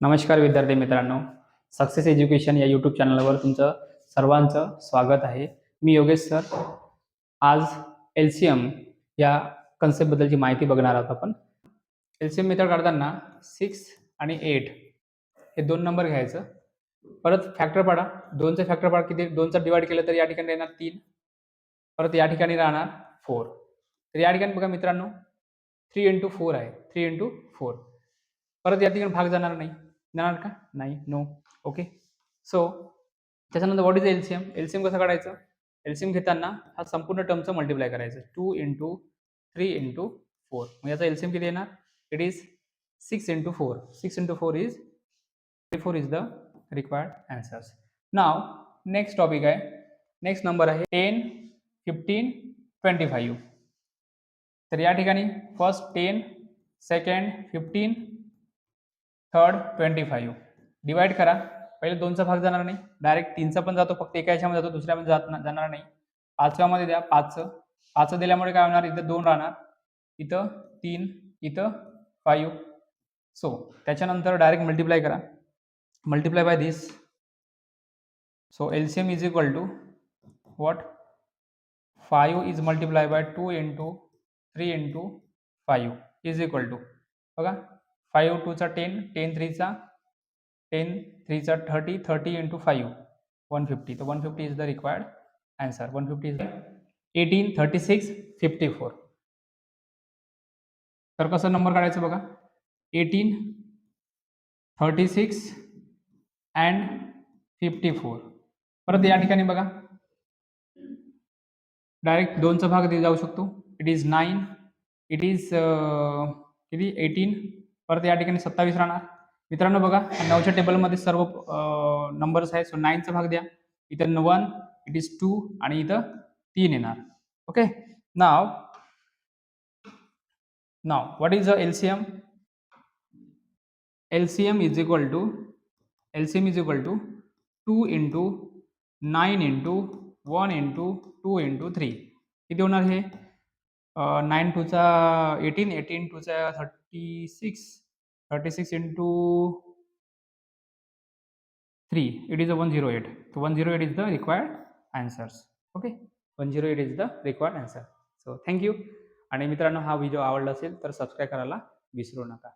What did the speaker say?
नमस्कार विद्यार्थी मित्रांनो, सक्सेस एज्युकेशन या यूट्यूब चॅनलवर तुमचं सर्वांचं स्वागत आहे. मी योगेश सर. आज LCM या कन्सेप्टबद्दलची माहिती बघणार आहोत आपण. LCM मेथड काढताना 6 आणि 8 हे दोन नंबर घ्यायचं. परत फॅक्टर पाडा. 2चा फॅक्टर पाडा किती? 2चा डिवाइड केलं तर या ठिकाणी येणार 3. परत या ठिकाणी राहणार 4. तर या ठिकाणी बघा मित्रांनो 3 × 4 आहे. 3 × 4. परत या ठिकाणी भाग जाणार नाही. जाणार का? नाही. नो. ओके. सो त्याच्यानंतर व्हॉट इज एलसीएम? एलसीएम कसं काढायचं? एलसीएम घेताना हा संपूर्ण टर्मचं मल्टिप्लाय करायचं. 2 × 3 × 4. मग याचा एलसीएम किती येणार? It is 6 × 4. 6 × 4 is 4 is the required answers. Now next topic आहे. नेक्स्ट नंबर आहे 10, 15, 25. तर या ठिकाणी फर्स्ट 10, सेकंड 15, थर्ड 25. डिवाइड करा. पहिले 2चा भाग जाणार नाही, डायरेक्ट 3चा पण जातो, फक्त एका ह्याच्यामध्ये जातो, दुसऱ्यामध्ये जाणार नाही. 5व्यामध्ये द्या 5 दिल्यामुळे काय होणार? इथं 2 राहणार, इथं 3, इथं 5. सो त्याच्यानंतर डायरेक्ट मल्टिप्लाय करा. Multiply by this. So LCM is equal to what? 5 is multiply by 2 × 3 × 5 is equal to बघा 5 2 चा 10, 10 3 चा 30, 30 × 5 150. तर 150 is the required answer. 150 is 18, 36, 54. तर कसं नंबर काढायचं बघा? 18, 36 अँड 54. परत या ठिकाणी बघा डायरेक्ट 2चा भाग जाऊ शकतो. It is 9. इट इज किती? 18. परत या ठिकाणी 27 राहणार. मित्रांनो बघा 9च्या टेबलमध्ये सर्व नंबर्स आहेत. सो 9चा भाग द्या. इथं 1, इट इज 2 आणि इथं 3 येणार. Okay. Now what is the LCM? LCM is equal to 2 × 9 × 1 × 2 × 3. किती होणार हे? 9 2 चा 18, 18 2 चा 36, 36 × 3, it is a 108. So 108 is the required answers. Okay, 108 is the required answer. So thank you. आणि मित्रांनो हा व्हिडिओ आवडला असेल तर सबस्क्राईब करायला विसरू नका.